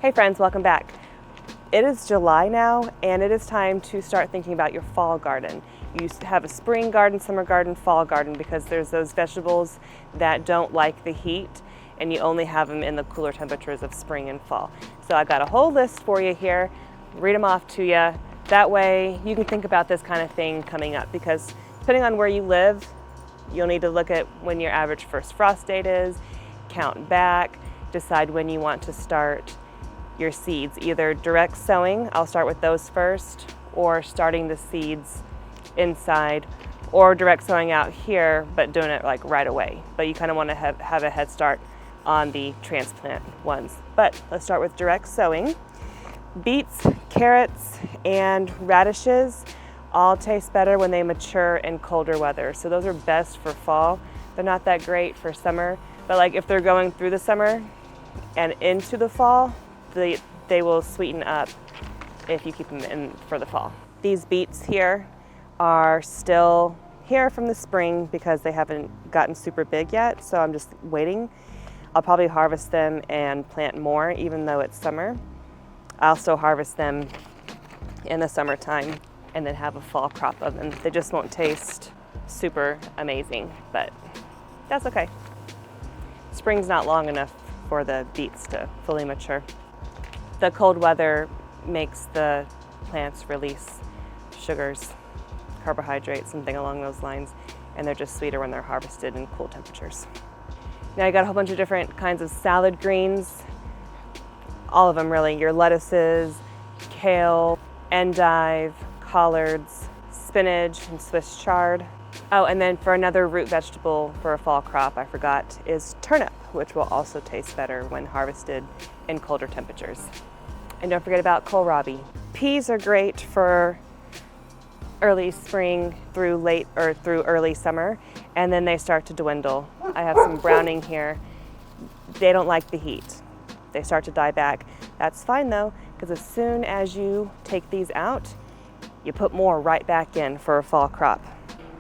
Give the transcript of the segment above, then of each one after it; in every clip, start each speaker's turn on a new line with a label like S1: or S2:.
S1: Hey friends, welcome back. It is July now, and it is time to start thinking about your fall garden. You used to have a spring garden, summer garden, fall garden, because there's those vegetables that don't like the heat, and you only have them in the cooler temperatures of spring and fall. So I got a whole list for you here, read them off to you. That way you can think about this kind of thing coming up, because depending on where you live, you'll need to look at when your average first frost date is, count back, decide when you want to start your seeds, either direct sowing, I'll start with those first, or starting the seeds inside, or direct sowing out here, but doing it like right away. But you kind of want to have a head start on the transplant ones. But let's start with direct sowing. Beets, carrots, and radishes all taste better when they mature in colder weather. So those are best for fall. They're not that great for summer, but like if they're going through the summer and into the fall, they will sweeten up if you keep them in for the fall. These beets here are still here from the spring because they haven't gotten super big yet, so I'm just waiting. I'll probably harvest them and plant more even though it's summer. I'll still harvest them in the summertime and then have a fall crop of them. They just won't taste super amazing, but that's okay. Spring's not long enough for the beets to fully mature. The cold weather makes the plants release sugars, carbohydrates, something along those lines, and they're just sweeter when they're harvested in cool temperatures. Now you got a whole bunch of different kinds of salad greens, all of them really, your lettuces, kale, endive, collards, spinach, and Swiss chard. Oh, and then for another root vegetable for a fall crop, I forgot, is turnip, which will also taste better when harvested in colder temperatures. And don't forget about kohlrabi. Peas are great for early spring through early summer, and then they start to dwindle. I have some browning here. They don't like the heat. They start to die back. That's fine though, because as soon as you take these out, you put more right back in for a fall crop.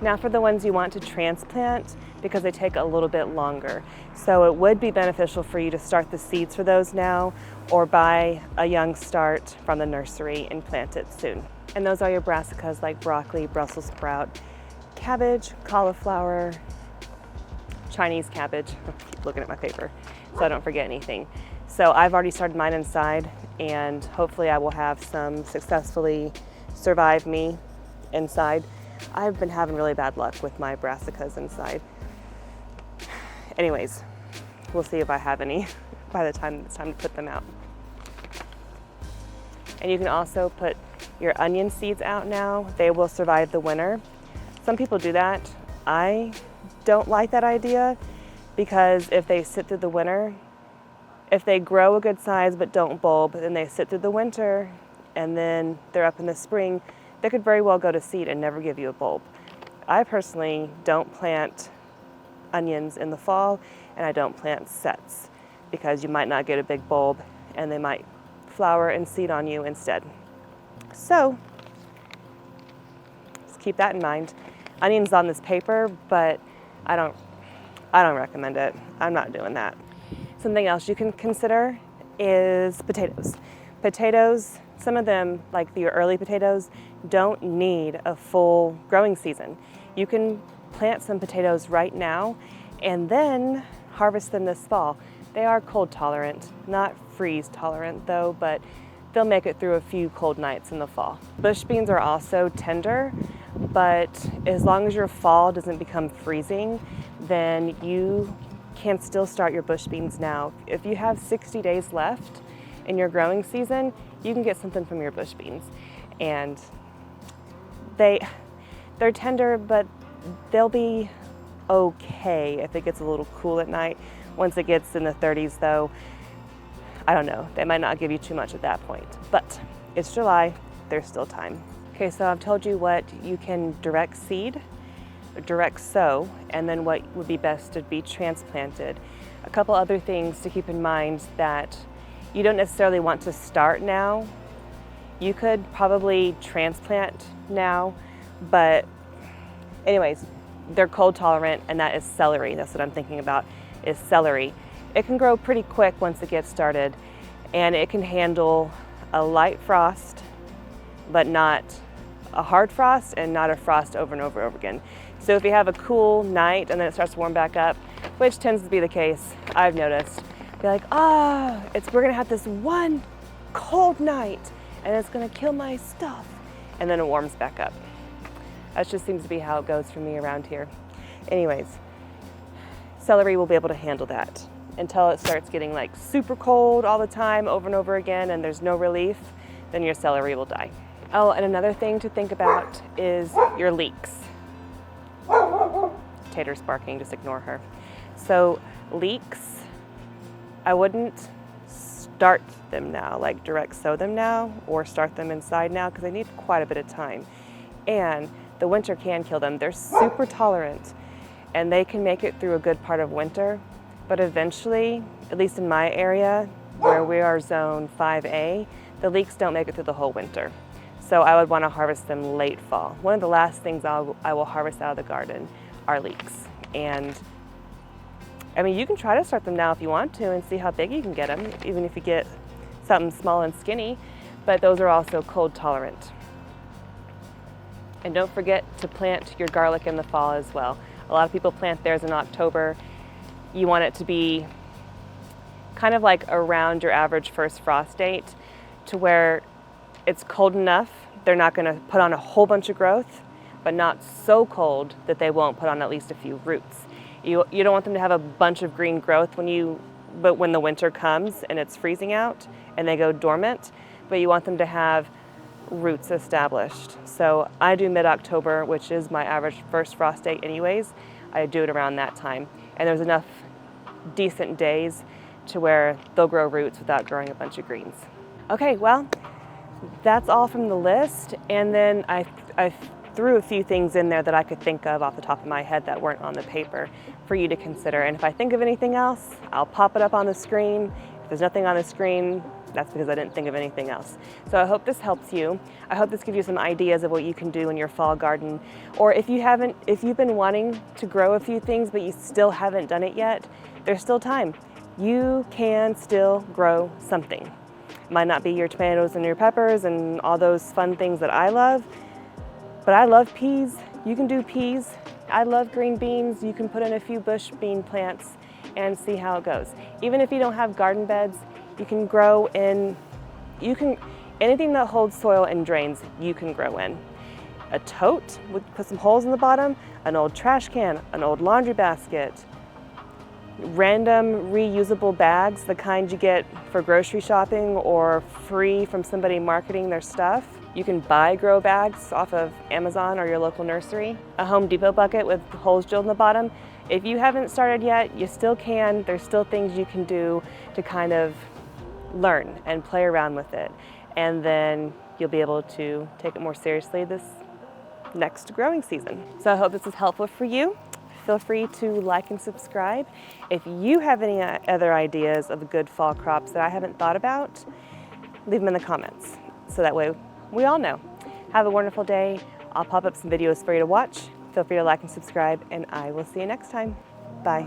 S1: Now for the ones you want to transplant, because they take a little bit longer. So it would be beneficial for you to start the seeds for those now, or buy a young start from the nursery and plant it soon. And those are your brassicas like broccoli, Brussels sprout, cabbage, cauliflower, Chinese cabbage. I keep looking at my paper so I don't forget anything. So I've already started mine inside, and hopefully I will have some successfully survive me inside. I've been having really bad luck with my brassicas inside. Anyways, we'll see if I have any by the time it's time to put them out. And you can also put your onion seeds out now. They will survive the winter. Some people do that. I don't like that idea, because if they sit through the winter, if they grow a good size but don't bulb, then they sit through the winter and then they're up in the spring, they could very well go to seed and never give you a bulb. I personally don't plant onions in the fall, and I don't plant sets because you might not get a big bulb and they might flower and seed on you instead. So just keep that in mind. Onions on this paper, but I don't recommend it. I'm not doing that. Something else you can consider is potatoes. Potatoes, some of them, like the early potatoes, don't need a full growing season. You can plant some potatoes right now and then harvest them this fall. They are cold tolerant, not freeze tolerant though, but they'll make it through a few cold nights in the fall. Bush beans are also tender, but as long as your fall doesn't become freezing, then you can still start your bush beans now. If you have 60 days left in your growing season, you can get something from your bush beans. And they're tender, but they'll be okay if it gets a little cool at night. Once it gets in the 30s though, I don't know, they might not give you too much at that point, but it's July, there's still time. Okay, so I've told you what you can direct seed, direct sow, and then what would be best to be transplanted. A couple other things to keep in mind that you don't necessarily want to start now. You could probably transplant now, but anyways, they're cold tolerant, and that is celery. That's what I'm thinking about, is celery. It can grow pretty quick once it gets started, and it can handle a light frost, but not a hard frost and not a frost over and over and over again. So if you have a cool night and then it starts to warm back up, which tends to be the case, I've noticed, be like, we're gonna have this one cold night and it's gonna kill my stuff. And then it warms back up. That just seems to be how it goes for me around here. Anyways, celery will be able to handle that until it starts getting like super cold all the time over and over again and there's no relief, then your celery will die. Oh, and another thing to think about is your leeks. Tater's barking, just ignore her. So leeks, I wouldn't start them now, like direct sow them now or start them inside now because they need quite a bit of time. And the winter can kill them. They're super tolerant and they can make it through a good part of winter, but eventually, at least in my area where we are zone 5A, the leeks don't make it through the whole winter. So I would want to harvest them late fall. One of the last things I will harvest out of the garden are leeks. And I mean, you can try to start them now if you want to and see how big you can get them, even if you get something small and skinny, but those are also cold tolerant. And don't forget to plant your garlic in the fall as well. A lot of people plant theirs in October. You want it to be kind of like around your average first frost date to where it's cold enough, they're not gonna put on a whole bunch of growth, but not so cold that they won't put on at least a few roots. You don't want them to have a bunch of green growth but when the winter comes and it's freezing out and they go dormant, but you want them to have roots established. So I do mid-October, which is my average first frost date anyways. I do it around that time. And there's enough decent days to where they'll grow roots without growing a bunch of greens. Okay, well, that's all from the list. And then I threw a few things in there that I could think of off the top of my head that weren't on the paper for you to consider. And if I think of anything else, I'll pop it up on the screen. If there's nothing on the screen, that's because I didn't think of anything else. So I hope this helps you. I hope this gives you some ideas of what you can do in your fall garden. Or if you've been wanting to grow a few things but you still haven't done it yet, there's still time. You can still grow something. Might not be your tomatoes and your peppers and all those fun things that I love, but I love peas. You can do peas. I love green beans. You can put in a few bush bean plants and see how it goes. Even if you don't have garden beds, you can grow in, anything that holds soil and drains, you can grow in. A tote would put some holes in the bottom, an old trash can, an old laundry basket, random reusable bags, the kind you get for grocery shopping or free from somebody marketing their stuff. You can buy grow bags off of Amazon or your local nursery. A Home Depot bucket with holes drilled in the bottom. If you haven't started yet, you still can. There's still things you can do to kind of learn and play around with it. And then you'll be able to take it more seriously this next growing season. So I hope this is helpful for you. Feel free to like and subscribe. If you have any other ideas of good fall crops that I haven't thought about, leave them in the comments so that way we all know. Have a wonderful day. I'll pop up some videos for you to watch. Feel free to like and subscribe, and I will see you next time. Bye.